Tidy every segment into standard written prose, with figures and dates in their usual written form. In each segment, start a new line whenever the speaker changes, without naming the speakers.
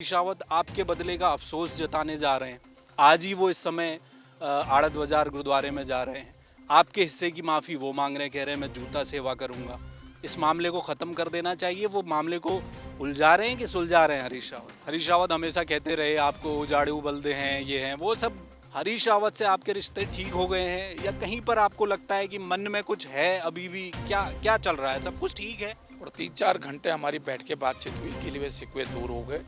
पेशावत आपके बदले का अफसोस जताने जा रहे हैं। आज ही वो इस समय आड़त बाजार गुरुद्वारे में जा रहे हैं। आपके हिस्से की माफ़ी वो मांग रहे हैं, कह रहे हैं मैं जूता सेवा करूंगा। इस मामले को ख़त्म कर देना चाहिए। वो मामले को उलझा रहे हैं कि सुलझा रहे हैं हरीश रावत हमेशा कहते रहे आपको उजाड़ू बल्दे हैं, ये हैं वो सब। हरीश रावत से आपके रिश्ते ठीक हो गए हैं या कहीं पर आपको लगता है कि मन में कुछ है अभी भी? क्या क्या चल रहा है? सब कुछ ठीक है?
और 3-4 घंटे हमारी बैठ के बातचीत हुई, गिले शिकवे दूर हो गए।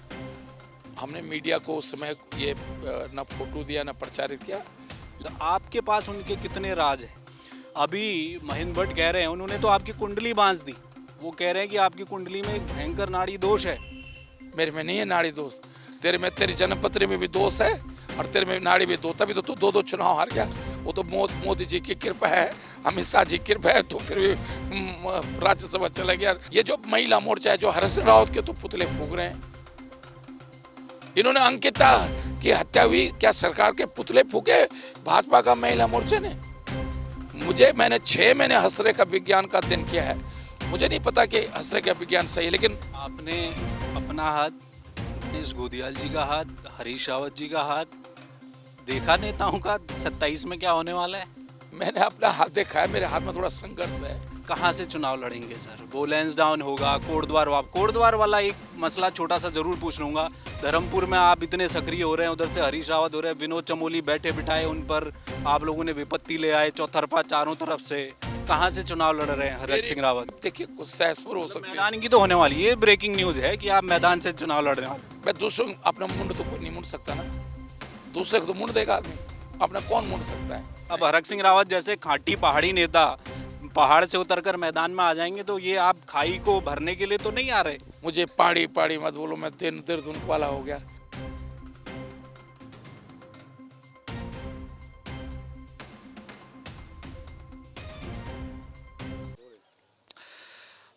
हमने मीडिया को उस समय ये न फोटो दिया न प्रचारित किया।
तो आपके पास उनके कितने राज हैं? अभी महेंद्र भट्ट कह रहे हैं, उन्होंने तो आपकी कुंडली बांध दी। वो कह रहे हैं कि आपकी कुंडली में एक भयंकर नाड़ी दोष है।
मेरे में नहीं है नाड़ी दोष। तेरे में, तेरी जन्मपत्री में भी दोष है और तेरे में नाड़ी भी दो, तभी तो तू 2-2 चुनाव हार गया। वो तो मोदी जी की कृपा है, अमित शाह जी की कृपा है, तो फिर भी राज्यसभा चला गया। ये जो महिला मोर्चा है, जो हरीश रावत के तो पुतले फूंक रहे हैं। इन्होंने अंकिता की हत्या हुई, क्या सरकार के पुतले फूके भाजपा का महिला मोर्चे ने? मैंने 6 महीने हस्तरेखा विज्ञान का अध्ययन किया है। मुझे नहीं पता कि हस्तरेखा विज्ञान सही है, लेकिन
आपने अपना हाथ, मुकेश गोदियाल जी का हाथ, हरीश रावत जी का हाथ देखा नेताओं का 27 में क्या होने वाला है?
मैंने अपना हाथ देखा है। मेरे हाथ में थोड़ा संघर्ष है।
कहाँ से चुनाव लड़ेंगे सर? वो लैंसडाउन होगा, कोटद्वार वाला एक मसला छोटा सा जरूर पूछ लूंगा। धर्मपुर में आप इतने सक्रिय हो रहे हैं, उधर से हरीश रावत हो रहे हैं, विनोद चमोली बैठे बिठाए, उन पर आप लोगों ने विपत्ति ले आए चौतरफा चारों तरफ से। कहाँ से चुनाव लड़ रहे हैं हरीश सिंह रावत?
देखिए, कुछ सहसपुर हो सकते हैं।
मैदान की तो होने वाली है, ब्रेकिंग न्यूज है कि आप मैदान से चुनाव लड़ रहे हैं।
मैं दूसरों अपना मुंड तो कोई नहीं मुंड सकता ना। दूसरे को तो मुंड देगा आदमी, अपना कौन मुंड सकता है?
अब हरक सिंह रावत जैसे खाटी पहाड़ी नेता पहाड़ से उतरकर मैदान में आ जाएंगे तो ये आप खाई को भरने के लिए तो नहीं आ रहे?
मुझे पहाड़ी पहाड़ी मत बोलो, मैं देर वाला हो गया।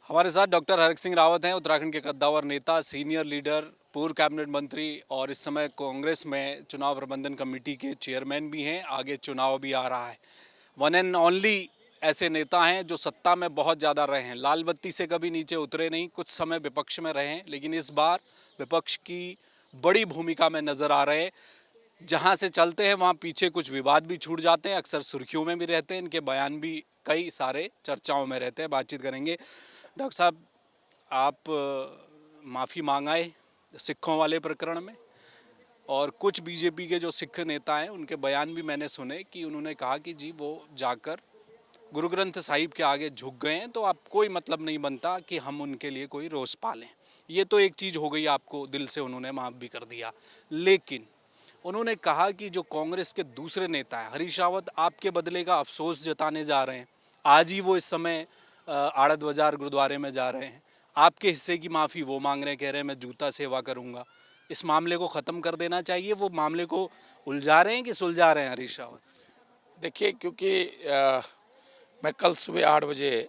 हमारे साथ डॉक्टर हरक सिंह रावत हैं, उत्तराखंड के कद्दावर नेता, सीनियर लीडर, पूर्व कैबिनेट मंत्री और इस समय कांग्रेस में चुनाव प्रबंधन कमेटी के चेयरमैन भी हैं। आगे चुनाव भी आ रहा है। वन एंड ओनली ऐसे नेता हैं जो सत्ता में बहुत ज़्यादा रहे हैं, लाल बत्ती से कभी नीचे उतरे नहीं। कुछ समय विपक्ष में रहे हैं, लेकिन इस बार विपक्ष की बड़ी भूमिका में नज़र आ रहे हैं। जहाँ से चलते हैं वहाँ पीछे कुछ विवाद भी छूट जाते हैं, अक्सर सुर्खियों में भी रहते हैं, इनके बयान भी कई सारे चर्चाओं में रहते हैं। बातचीत करेंगे। डॉक्टर साहब, आप माफ़ी मांग आए सिखों वाले प्रकरण में, और कुछ बीजेपी के जो सिख नेता हैं उनके बयान भी मैंने सुने कि उन्होंने कहा कि जी वो जाकर गुरु ग्रंथ साहिब के आगे झुक गए हैं, तो आप कोई मतलब नहीं बनता कि हम उनके लिए कोई रोष पालें। ये तो एक चीज़ हो गई, आपको दिल से उन्होंने माफ़ भी कर दिया। लेकिन उन्होंने कहा कि जो कांग्रेस के दूसरे नेता हैं, हरीश रावत आपके बदले का अफसोस जताने जा रहे हैं। आज ही वो इस समय आड़त बाजार गुरुद्वारे में जा रहे हैं। आपके हिस्से की माफ़ी वो मांग रहे हैं, कह रहे हैं मैं जूता सेवा करूंगा। इस मामले को ख़त्म कर देना चाहिए। वो मामले को उलझा रहे हैं कि सुलझा रहे हैं हरीश रावत?
देखिए, क्योंकि मैं कल सुबह 8 बजे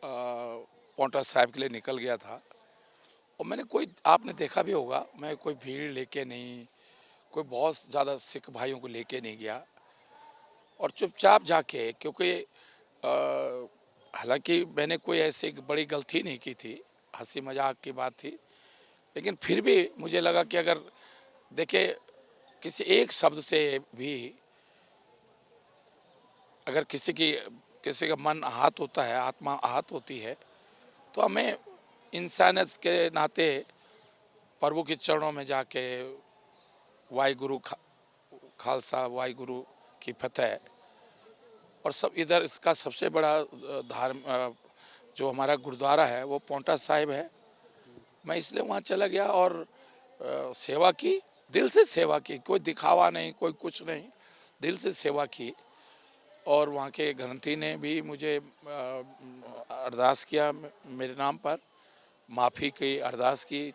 पौंटा साहिब के लिए निकल गया था, और मैंने कोई, आपने देखा भी होगा, मैं कोई भीड़ लेके नहीं, कोई बहुत ज़्यादा सिख भाइयों को लेके नहीं गया, और चुपचाप जाके, क्योंकि हालांकि मैंने कोई ऐसी बड़ी गलती नहीं की थी, हंसी मजाक की बात थी, लेकिन फिर भी मुझे लगा कि अगर देखिए, किसी एक शब्द से भी अगर किसी का मन आहत होता है, आत्मा आहत होती है, तो हमें इंसानियत के नाते प्रभु के चरणों में जाके वाहिगुरु खालसा वाहिगुरु की फतेह, और सब इधर इसका सबसे बड़ा जो हमारा गुरुद्वारा है वो पौंटा साहिब है। मैं इसलिए वहाँ चला गया और सेवा की, दिल से सेवा की, कोई दिखावा नहीं, कोई कुछ नहीं, दिल से सेवा की। और वहाँ के ग्रंथी ने भी मुझे अरदास किया, मेरे नाम पर माफ़ी की अरदास की,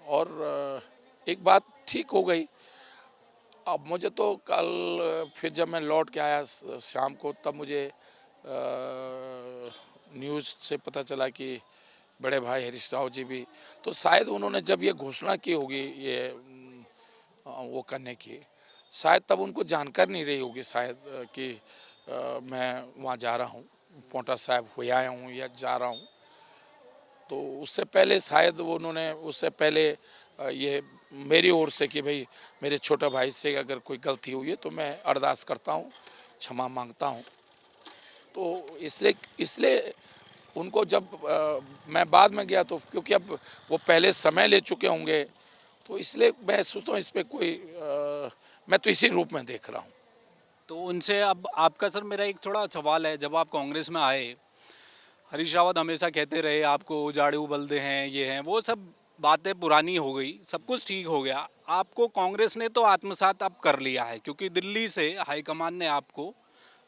और एक बात ठीक हो गई। अब मुझे तो कल फिर जब मैं लौट के आया शाम को, तब मुझे न्यूज़ से पता चला कि बड़े भाई हरीश राव जी भी, तो शायद उन्होंने जब ये घोषणा की होगी ये वो करने की, शायद तब उनको जानकारी नहीं रही होगी शायद कि मैं वहाँ जा रहा हूँ, पौंटा साहिब हो आया हूँ या जा रहा हूँ। तो उससे पहले शायद उन्होंने उससे पहले ये मेरी ओर से कि भाई मेरे छोटे भाई से अगर कोई गलती हुई है तो मैं अरदास करता हूँ, क्षमा मांगता हूँ। तो इसलिए इसलिए उनको जब मैं बाद में गया तो क्योंकि अब वो पहले समय ले चुके होंगे, तो इसलिए मैं सोचता हूँ इस पे कोई मैं तो इसी रूप में देख रहा हूँ।
तो उनसे अब आपका सर मेरा एक थोड़ा सवाल है, जब आप कांग्रेस में आए, हरीश रावत हमेशा कहते रहे आपको उजाड़ू बल्दे हैं, ये हैं, वो सब बातें पुरानी हो गई, सब कुछ ठीक हो गया। आपको कांग्रेस ने तो आत्मसात अब कर लिया है, क्योंकि दिल्ली से हाईकमान ने आपको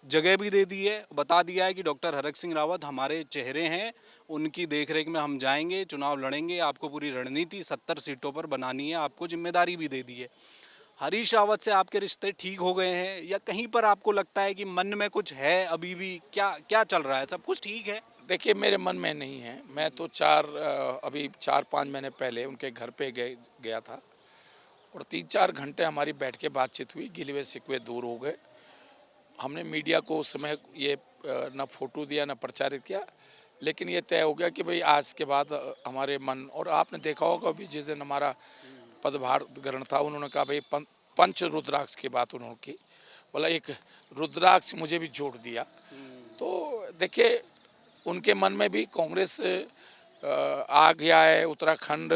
जगह भी दे दी है, बता दिया है कि डॉक्टर हरक सिंह रावत हमारे चेहरे हैं, उनकी देखरेख में हम जाएंगे, चुनाव लड़ेंगे, आपको पूरी रणनीति 70 सीटों पर बनानी है, आपको जिम्मेदारी भी दे दी है। हरीश रावत से आपके रिश्ते ठीक हो गए हैं, या कहीं पर आपको लगता है कि मन में कुछ है अभी भी? क्या क्या चल रहा है? सब कुछ ठीक है?
देखिए मेरे मन में नहीं है। मैं तो अभी 4-5 महीने पहले उनके घर पे गया था और 3-4 घंटे हमारी बैठ के बातचीत हुई, गिले शिकवे दूर हो गए। हमने मीडिया को उस समय ये न फोटो दिया न प्रचारित किया, लेकिन ये तय हो गया कि भाई आज के बाद हमारे मन, और आपने देखा होगा अभी जिस दिन हमारा पदभार ग्रहण था, उन्होंने कहा भाई पंच रुद्राक्ष की बात उन्होंने की, बोला एक रुद्राक्ष मुझे भी जोड़ दिया। तो देखिए उनके मन में भी कांग्रेस आ गया है, उत्तराखंड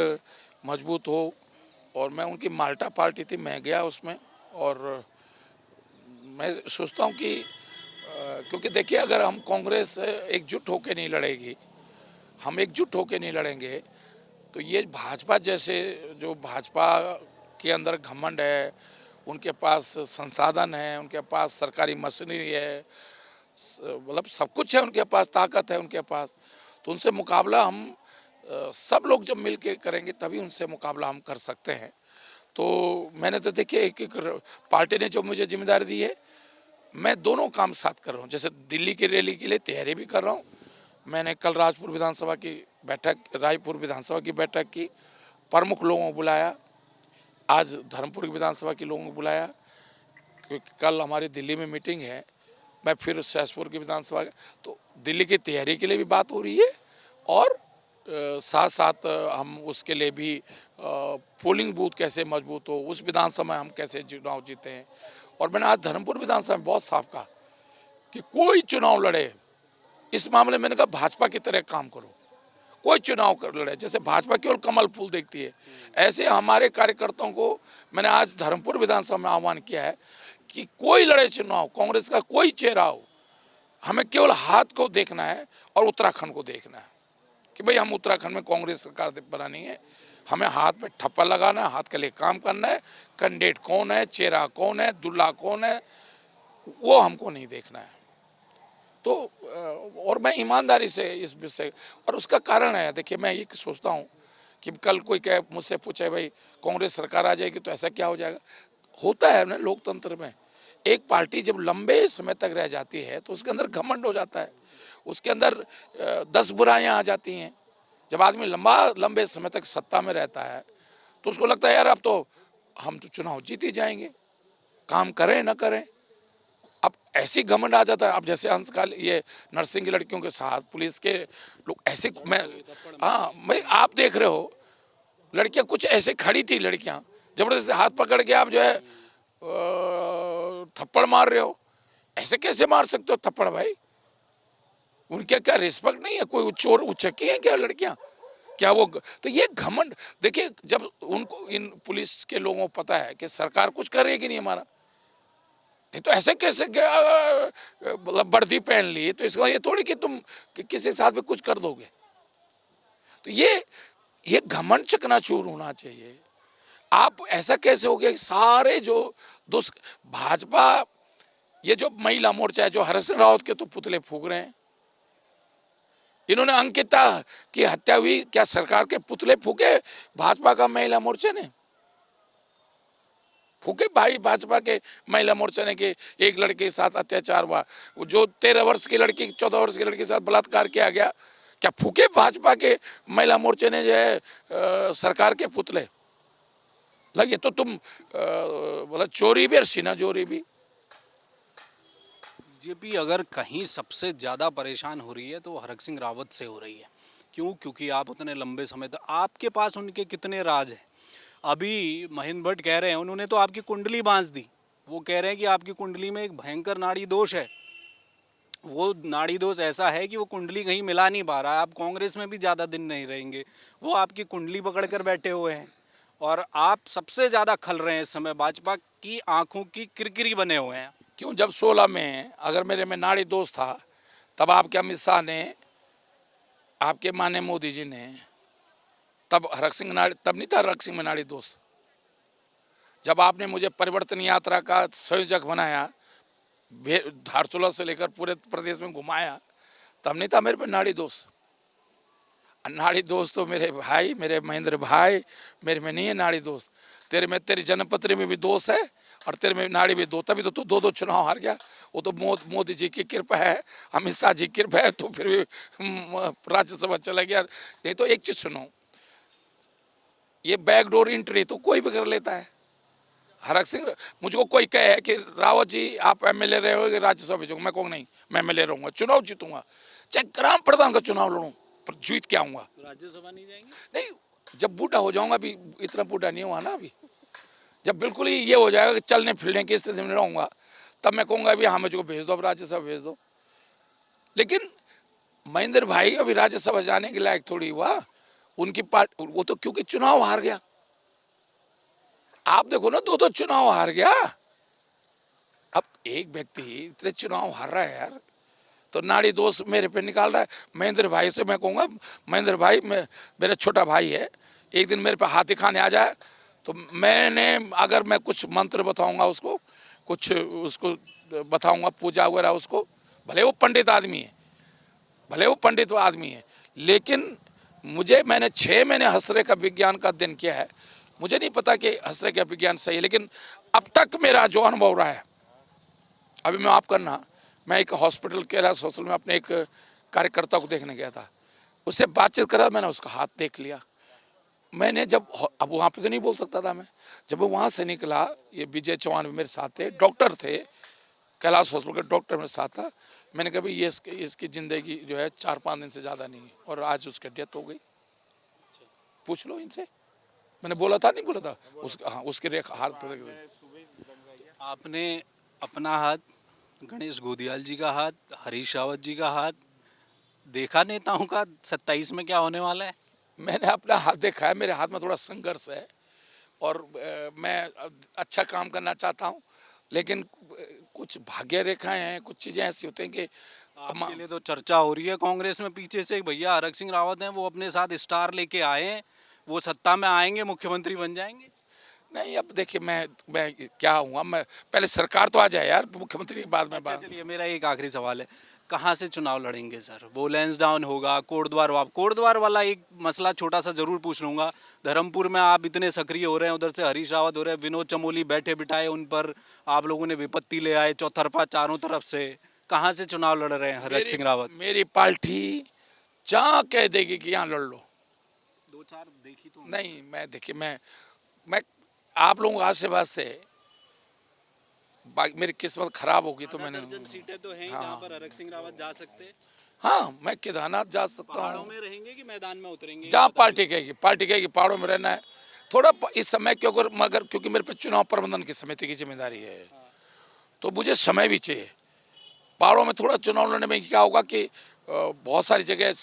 मजबूत हो, और मैं उनकी माल्टा पार्टी थी, मैं गया उसमें। और मैं सोचता हूँ कि क्योंकि देखिए अगर हम कांग्रेस एकजुट होकर नहीं लड़ेगी, हम एकजुट होकर नहीं लड़ेंगे, तो ये भाजपा जैसे, जो भाजपा के अंदर घमंड है, उनके पास संसाधन है, उनके पास सरकारी मशीनरी है, मतलब सब कुछ है उनके पास, ताकत है उनके पास, तो उनसे मुकाबला हम सब लोग जब मिल के करेंगे तभी उनसे मुकाबला हम कर सकते हैं। तो मैंने तो देखिए एक एक पार्टी ने जो मुझे जिम्मेदारी दी है, मैं दोनों काम साथ कर रहा हूँ। जैसे दिल्ली की रैली के लिए तैयारी भी कर रहा हूँ, मैंने कल रायपुर विधानसभा की बैठक की, प्रमुख लोगों को बुलाया, आज धर्मपुर की विधानसभा के लोगों को बुलाया, क्योंकि कल हमारी दिल्ली में मीटिंग है, मैं फिर सहसपुर की विधानसभा, तो दिल्ली की तैयारी के लिए भी बात हो रही है, और साथ साथ हम उसके लिए भी पोलिंग बूथ कैसे मजबूत हो, उस विधानसभा में हम कैसे चुनाव जीते हैं। और मैंने आज धर्मपुर विधानसभा में बहुत साफ कहा कि कोई चुनाव लड़े, इस मामले में मैंने कहा भाजपा की तरह काम करो, कोई चुनाव कर लड़े, जैसे भाजपा केवल कमल फूल देखती है, ऐसे हमारे कार्यकर्ताओं को मैंने आज धर्मपुर विधानसभा में आह्वान किया है कि कोई लड़े चुनाव, कांग्रेस का कोई चेहरा हो, हमें केवल हाथ को देखना है और उत्तराखंड को देखना है कि भाई हम उत्तराखंड में कांग्रेस सरकार बनानी है, हमें हाथ पे ठप्पा लगाना है, हाथ के लिए काम करना है, कैंडिडेट कौन है, चेहरा कौन है, दुल्ला कौन है, वो हमको नहीं देखना है। तो और मैं ईमानदारी से इस विषय, और उसका कारण है, देखिए मैं ये सोचता हूँ कि कल कोई कहे, मुझसे पूछे भाई कांग्रेस सरकार आ जाएगी तो ऐसा क्या हो जाएगा, होता है ना लोकतंत्र में, एक पार्टी जब लंबे समय तक रह जाती है तो उसके अंदर घमंड हो जाता है, उसके अंदर 10 बुराइयां आ जाती हैं। जब आदमी लंबे समय तक सत्ता में रहता है तो उसको लगता है यार अब तो हम तो चुनाव जीत ही जाएंगे, काम करें ना करें। अब ऐसी घमंड आ जाता है। अब जैसे अंशकाल ये नर्सिंग की लड़कियों के साथ पुलिस के लोग ऐसे, मैं आप देख रहे हो लड़कियां कुछ ऐसे खड़ी थी, लड़कियां जबरदस्ती हाथ पकड़ के आप जो है थप्पड़ मार रहे हो, ऐसे कैसे मार सकते हो थप्पड़ भाई? उनके क्या रिस्पेक्ट नहीं है? कोई चोर उचक्की है क्या लड़कियां? क्या वो तो ये घमंड, देखिए जब उनको इन पुलिस के लोगों को पता है कि सरकार कुछ करेगी नहीं हमारा, नहीं तो ऐसे कैसे मतलब वर्दी पहन ली तो इसका ये थोड़ी कि तुम किसी साथ में कुछ कर दोगे। तो ये घमंड चकनाचूर होना चाहिए। आप ऐसा कैसे हो गया कि सारे जो भाजपा, ये जो महिला मोर्चा है, जो हरक सिंह रावत के तो पुतले फूक रहे हैं, इन्होंने अंकिता की हत्या हुई, क्या सरकार के पुतले फूके भाजपा का महिला मोर्चा ने? फूके भाई भाजपा के महिला मोर्चा ने कि एक लड़के के साथ अत्याचार हुआ, जो 13 वर्ष की लड़की 14 वर्ष की लड़की के साथ बलात्कार किया गया, क्या फूके भाजपा के महिला मोर्चे ने जो है सरकार के पुतले? लगे तो तुम मतलब चोरी भी और सीना चोरी भी।
बीजेपी अगर कहीं सबसे ज़्यादा परेशान हो रही है तो हरक सिंह रावत से हो रही है। क्यों? क्योंकि आप उतने लंबे समय तक, आपके पास उनके कितने राज हैं, अभी महेंद्र भट्ट कह रहे हैं, उन्होंने तो आपकी कुंडली बांध दी। वो कह रहे हैं कि आपकी कुंडली में एक भयंकर नाड़ी दोष है। वो नाड़ी दोष ऐसा है कि वो कुंडली कहीं मिला नहीं पा रहा है। आप कांग्रेस में भी ज़्यादा दिन नहीं रहेंगे। वो आपकी कुंडली पकड़ कर बैठे हुए हैं और आप सबसे ज़्यादा खल रहे हैं इस समय। भाजपा की आंखों की किरकिरी बने हुए हैं।
क्यों? जब 16 में अगर मेरे में नाड़ी दोष था, तब आपके अमित शाह ने, आपके माने मोदी जी ने, तब हरक सिंह नाड़ी, तब नहीं था हरक सिंह में नाड़ी दोष। जब आपने मुझे परिवर्तन यात्रा का संयोजक बनाया, धारचूला से लेकर पूरे प्रदेश में घुमाया, तब नहीं था मेरे पे नाड़ी दोष। नाड़ी दोष तो मेरे भाई, मेरे महेंद्र भाई, मेरे में नहीं है नाड़ी दोष। तेरे में, तेरी जन्मपत्री में भी दोष है और तेरे में नाड़ी भी दो, तभी तो तू दो चुनाव हार गया। वो तो मोदी जी की कृपा है, अमित शाह जी की कृपा है, तो फिर भी राज्यसभा चला गया। नहीं तो एक चीज सुनो, ये बैकडोर एंट्री तो कोई भी कर लेता है। हरक सिंह, मुझको कोई कहे कि रावत जी आप एमएलए रहे हो राज्यसभा भेजोगे, मैं कहूँगा नहीं, मैं एमएलए रहूंगा, चुनाव जीतूंगा, चाहे ग्राम प्रधान का चुनाव लड़ूं, पर जीत के आऊंगा।
राज्यसभा नहीं जाएंगे?
नहीं, जब बूढ़ा हो जाऊंगा, अभी इतना बूढ़ा नहीं हुआ ना, अभी जब बिल्कुल ही ये हो जाएगा कि चलने फिरने की स्थिति में रहूंगा, तब मैं कहूँगा अभी हाँ मुझको भेज दो, अब राज्यसभा भेज दो। लेकिन महेंद्र भाई अभी राज्यसभा जाने के लायक थोड़ी हुआ। उनकी पार्टी, वो तो क्योंकि चुनाव हार गया। आप देखो ना, दो चुनाव हार गया। अब एक व्यक्ति इतने चुनाव हार रहा है यार, तो नाड़ी दोष मेरे पे निकाल रहा है। महेंद्र भाई से मैं कहूँगा, महेंद्र भाई मेरा छोटा भाई है, एक दिन मेरे पे हाथ दिखाने आ जाए तो अगर मैं कुछ मंत्र बताऊंगा उसको, कुछ उसको बताऊंगा, पूजा वगैरह उसको, भले वो पंडित आदमी है, भले वो पंडित आदमी है, लेकिन मैंने 6 महीने हस्तरेखा विज्ञान का अध्ययन किया है। मुझे नहीं पता कि हस्तरेखा विज्ञान सही है, लेकिन अब तक मेरा जो अनुभव रहा है, अभी मैं आप करना, मैं एक हॉस्पिटल, कैलाश हॉस्पिटल में अपने एक कार्यकर्ता को देखने गया था, उससे बातचीत करा, मैंने उसका हाथ देख लिया। मैंने जब, अब वहाँ पे तो नहीं बोल सकता था मैं, जब वो वहाँ से निकला, ये विजय चौहान भी मेरे साथ थे, डॉक्टर थे, कैलाश हॉस्पिटल के डॉक्टर मेरे साथ था। मैंने कहा भाई ये इसकी ज़िंदगी जो है 4-5 दिन से ज़्यादा नहीं है, और आज उसकी डेथ हो गई। पूछ लो इनसे, मैंने बोला था, नहीं बोला था उसका, हाँ उसके हाथ।
आपने अपना हाथ, गणेश गोदियाल जी का हाथ, हरीश रावत जी का हाथ देखा नेताओं का 27 में क्या होने वाला है?
मैंने अपना हाथ देखा है, मेरे हाथ में थोड़ा संघर्ष है, और मैं अच्छा काम करना चाहता हूँ, लेकिन कुछ भाग्य रेखाएं हैं, कुछ चीज़ें ऐसी होती हैं कि
आपके लिए तो चर्चा हो रही है कांग्रेस में पीछे से, भैया हरक सिंह रावत हैं, वो अपने साथ स्टार लेके आए हैं, वो सत्ता में आएंगे, मुख्यमंत्री बन जाएंगे।
नहीं, अब देखिए मैं क्या हुआ, मैं पहले सरकार तो आ जाए यार, मुख्यमंत्री के बाद में
अच्छा
बात।
चलिए, मेरा एक आखिरी सवाल है, कहाँ से चुनाव लड़ेंगे सर? वो लैंसडाउन होगा, कोटद्वार वाला एक मसला छोटा सा जरूर पूछ लूँगा। धर्मपुर में आप इतने सक्रिय हो रहे हैं, उधर से हरीश रावत हो रहे हैं, विनोद चमोली बैठे बिठाए, उन पर आप लोगों ने विपत्ति ले आए चौतरफा चारों तरफ से। कहाँ से चुनाव लड़ रहे हैं हरक सिंह रावत?
मेरी पार्टी जहाँ कह देगी कि यहाँ लड़ लो।
2-4 देखी तो
नहीं, मैं देखिए, मैं आप लोगों के आशीर्वाद से, मेरी किस्मत खराब होगी तो मैंने,
दर्जन सीटें तो हैं
हाँ,
जहाँ पर हरक सिंह रावत जा सकते हैं।
हाँ मैं केदारनाथ जा सकता
पहाड़ों
हूँ,
में रहेंगे कि मैदान में उतरेंगे?
जहाँ पार्टी कहेगी पहाड़ों में रहना है थोड़ा इस समय, क्योंकि मेरे पे चुनाव प्रबंधन की समिति की जिम्मेदारी है, तो मुझे समय भी चाहिए। पहाड़ों में थोड़ा चुनाव लड़ने में क्या होगा कि बहुत सारी जगह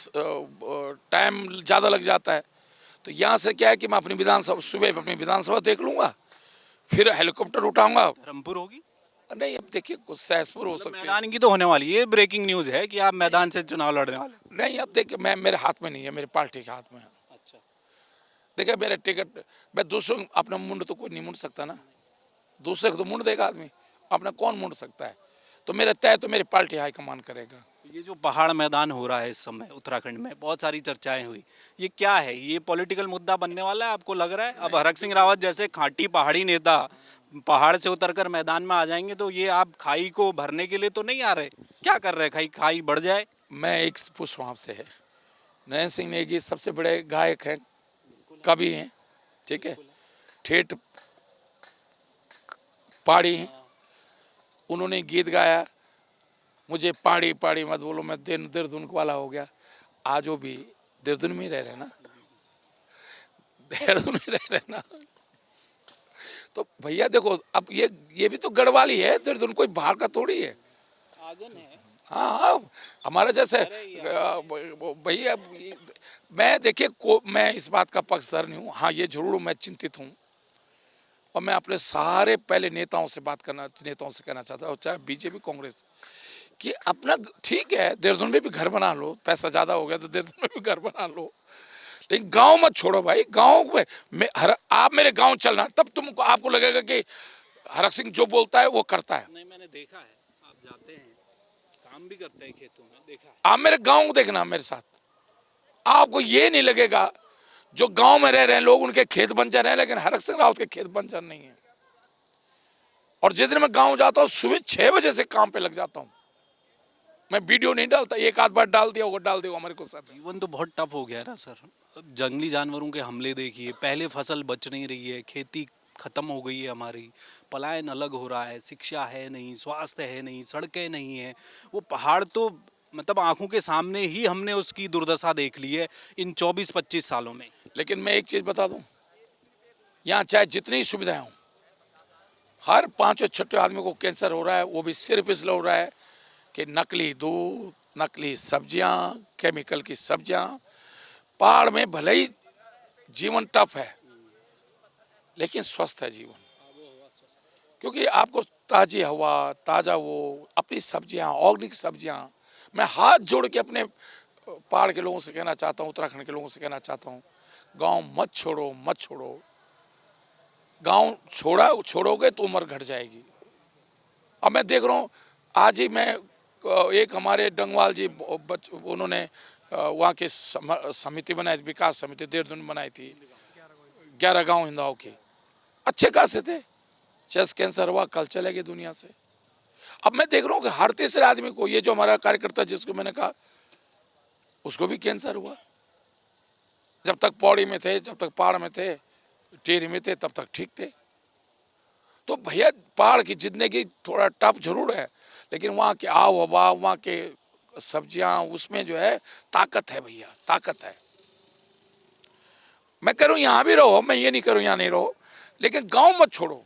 टाइम ज़्यादा लग जाता है, तो यहाँ से क्या है कि मैं अपनी विधानसभा, सुबह अपनी विधानसभा देख लूँगा, फिर हेलीकॉप्टर उठाऊंगा।
धर्मपुर होगी?
नहीं, अब देखिए कुछ सहसपुर हो सकते हैं।
मैदान की तो होने वाली है, ब्रेकिंग न्यूज़ है कि आप मैदान से चुनाव लड़ने वाले हैं।
नहीं, अब देखिए, मेरे हाथ में नहीं है, मेरे पार्टी के हाथ में है।
अच्छा,
देखिए मेरे टिकट, मैं दूसरों अपना मुंड तो कोई नहीं मुंड सकता ना, दूसरे को तो मुंड देगा आदमी, अपना कौन मुंड सकता है? तो मेरा तय तो मेरी पार्टी हाईकमान करेगा।
ये जो पहाड़ मैदान हो रहा है इस समय उत्तराखंड में, बहुत सारी चर्चाएं हुई, ये क्या है? ये पॉलिटिकल मुद्दा बनने वाला है, आपको लग रहा है? अब हरक सिंह रावत जैसे खाटी पहाड़ी नेता पहाड़ से उतरकर मैदान में आ जाएंगे, तो ये आप खाई को भरने के लिए तो नहीं आ रहे? क्या कर रहे हैं, खाई बढ़ जाए?
मैं एक पूछूँ आपसे, नयन सिंह नेगी सबसे बड़े गायक हैं, कवि हैं, ठीक है, ठेठ पहाड़ी हैं, उन्होंने गीत गाया, मुझे पहाड़ी पहाड़ी मत बोलो, मैं देहरादून वाला हो गया। आज वो भी देहरादून में ही रह रहे ना, देहरादून में रह रहे ना। तो भैया देखो, अब ये भी तो गढ़वाली है, तो कोई बाहर का थोड़ी है।
आगन है।
हाँ हाँ, हमारा जैसे भैया, मैं देखिए मैं इस बात का पक्षधर नहीं हूँ। हाँ, ये जरूर मैं चिंतित हूँ, और मैं अपने सारे पहले नेताओं से कहना चाहता हूँ, चाहे बीजेपी कांग्रेस, कि अपना ठीक है, देहरादून में भी घर बना लो, पैसा ज़्यादा हो गया तो देहरादून में भी घर बना लो, लेकिन गांव मत छोड़ो भाई। गांव में आप मेरे गांव चलना, तब आपको लगेगा कि हरक सिंह जो बोलता है वो करता है।
नहीं, मैंने देखा है, आप जाते हैं, काम भी करते हैं खेतों में, देखा है।
आप मेरे गांव को देखना मेरे साथ, आपको ये नहीं लगेगा जो गांव में रह रहे हैं लोग उनके खेत बंजर हैं, लेकिन हरक सिंह रावत के खेत बंजर नहीं है। और जिस दिन मैं गांव जाता हूँ सुबह 6 बजे से काम पे लग जाता हूँ। मैं वीडियो नहीं डालता, एक आध बार डाल दिया हमारे को सर।
जीवन तो बहुत टफ हो गया है ना सर। अब जंगली जानवरों के हमले देखिए, पहले फसल बच नहीं रही है, खेती खत्म हो गई है हमारी, पलायन अलग हो रहा है, शिक्षा है नहीं, स्वास्थ्य है नहीं, सड़कें नहीं है। वो पहाड़ तो मतलब आंखों के सामने ही हमने उसकी दुर्दशा देख ली है इन 24-25 सालों में।
लेकिन मैं एक चीज बता दूं, यहाँ चाहे जितनी सुविधाएं हों, हर 5 और 6 आदमी को कैंसर हो रहा है। वो भी सिर्फ इसलिए हो रहा है कि नकली दूध, नकली सब्जियां, केमिकल की सब्जियां। पहाड़ में भले ही जीवन टफ है, लेकिन स्वस्थ है जीवन, क्योंकि आपको ताजी हवा, ताज़ा वो अपनी सब्जियां, ऑर्गेनिक सब्जियां। मैं हाथ जोड़ के अपने पहाड़ के लोगों से कहना चाहता हूँ, उत्तराखंड के लोगों से कहना चाहता हूँ, गांव मत छोड़ो, मत छोड़ो। गांव छोड़ोगे तो उम्र घट जाएगी। अब मैं देख रहा हूँ, आज ही मैं एक हमारे डंगवाल जी उन्होंने वहाँ की समिति बनाई थी, विकास समिति देहरादून बनाई थी, 11 गांव हिंदाओं के, अच्छे खासे थे। चेस्ट कैंसर हुआ, कल चले गए दुनिया से। अब मैं देख रहा हूँ कि हर तीसरे आदमी को, ये जो हमारा कार्यकर्ता जिसको मैंने कहा, उसको भी कैंसर हुआ। जब तक पौड़ी में थे, जब तक पहाड़ में थे, टेरी में थे, तब तक ठीक थे। तो भैया पहाड़ की जिंदगी थोड़ा टफ जरूर है, लेकिन वहाँ के आव हवा, वहाँ के सब्जियां, उसमें जो है ताकत है भैया, ताकत है। मैं कह रहा हूँ यहाँ भी रहो, मैं ये नहीं करूँ यहाँ नहीं रहो, लेकिन गांव मत छोड़ो।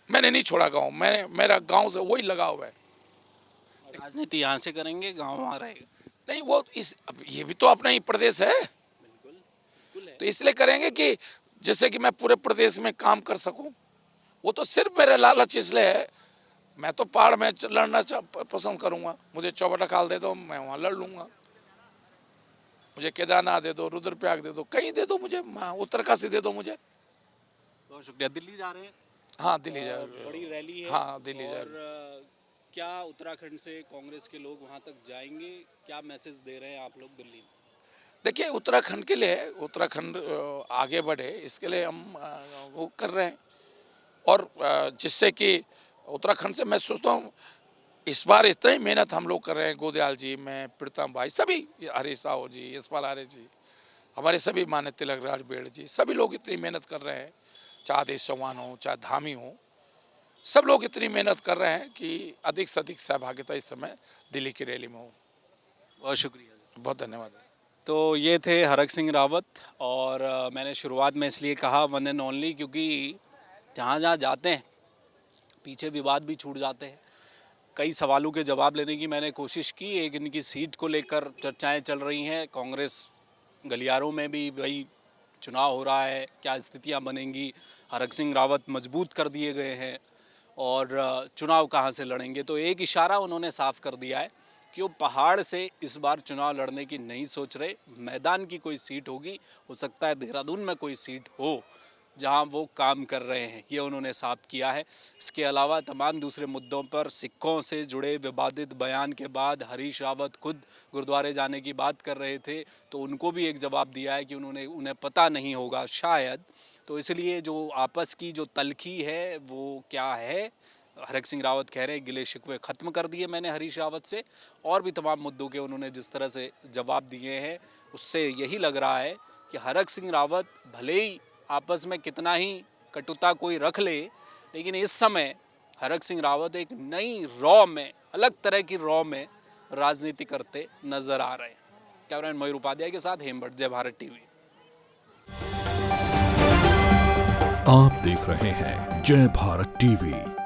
मैंने नहीं छोड़ा गांव, मेरा गांव से वही लगाव है।
राजनीति यहाँ से करेंगे, गाँव वहाँ रहेगा।
नहीं, वो ये भी तो अपना ही प्रदेश है, तो इसलिए करेंगे कि जैसे कि मैं पूरे प्रदेश में काम कर सकूं। वो तो सिर्फ मेरा लालच इसलिए है। मैं तो पहाड़ में लड़ना पसंद करूंगा। मुझे चौबटा खाल दे दो, मैं वहाँ लड़ लूंगा। मुझे केदारनाथ दे दो, रुद्रप्रयाग दे दो, कहीं दे दो मुझे, उत्तरकाशी दे दो मुझे।
बहुत शुक्रिया। दिल्ली जा रहे हैं?
हाँ, दिल्ली जा रहे हैं।
बड़ी रैली है।
हाँ, दिल्ली जा
और
रहे हैं।
क्या उत्तराखंड से कांग्रेस के लोग वहाँ तक जाएंगे? क्या मैसेज दे रहे हैं आप लोग दिल्ली में?
देखिए, उत्तराखंड के लिए, उत्तराखंड आगे बढ़े इसके लिए हम वो कर रहे हैं, और जिससे कि उत्तराखंड से मैं सोचता हूँ इस बार इतना ही मेहनत हम लोग कर रहे हैं, गोदयाल जी, मैं, प्रीतम भाई, सभी, हरीश साहू जी, यशपाल आर्य जी, हमारे सभी मान्य तिलक राज बेड़ जी, सभी लोग इतनी मेहनत कर रहे हैं, चाहे आदेश चौहान हो, चाहे धामी हो, सब लोग इतनी मेहनत कर रहे हैं कि अधिक से अधिक सहभागिता इस समय दिल्ली की रैली में हो।
बहुत शुक्रिया,
बहुत धन्यवाद।
तो ये थे हरक सिंह रावत। और मैंने शुरुआत में इसलिए कहा वन एंड ओनली, क्योंकि जहाँ जहाँ जाते हैं पीछे विवाद भी छूट जाते हैं। कई सवालों के जवाब लेने की मैंने कोशिश की। एक इनकी सीट को लेकर चर्चाएं चल रही हैं कांग्रेस गलियारों में भी, भाई चुनाव हो रहा है, क्या स्थितियां बनेंगी, हरक सिंह रावत मजबूत कर दिए गए हैं और चुनाव कहां से लड़ेंगे। तो एक इशारा उन्होंने साफ कर दिया है कि वो पहाड़ से इस बार चुनाव लड़ने की नहीं सोच रहे। मैदान की कोई सीट होगी, हो सकता है देहरादून में कोई सीट हो जहां वो काम कर रहे हैं, ये उन्होंने साफ किया है। इसके अलावा तमाम दूसरे मुद्दों पर सिखों से जुड़े विवादित बयान के बाद हरीश रावत खुद गुरुद्वारे जाने की बात कर रहे थे, तो उनको भी एक जवाब दिया है कि उन्हें पता नहीं होगा शायद। तो इसलिए जो आपस की जो तलखी है वो क्या है, हरक सिंह रावत कह रहे हैं गिले शिकवे ख़त्म कर दिए मैंने हरीश रावत से। और भी तमाम मुद्दों के उन्होंने जिस तरह से जवाब दिए हैं उससे यही लग रहा है कि हरक सिंह रावत भले ही आपस में कितना ही कटुता कोई रख ले, लेकिन इस समय हरक सिंह रावत एक नई रॉ में, अलग तरह की रॉ में राजनीति करते नजर आ रहे हैं। कैमरामैन मयूर उपाध्याय के साथ हेमभट्ट, जय भारत टीवी।
आप देख रहे हैं जय भारत टीवी।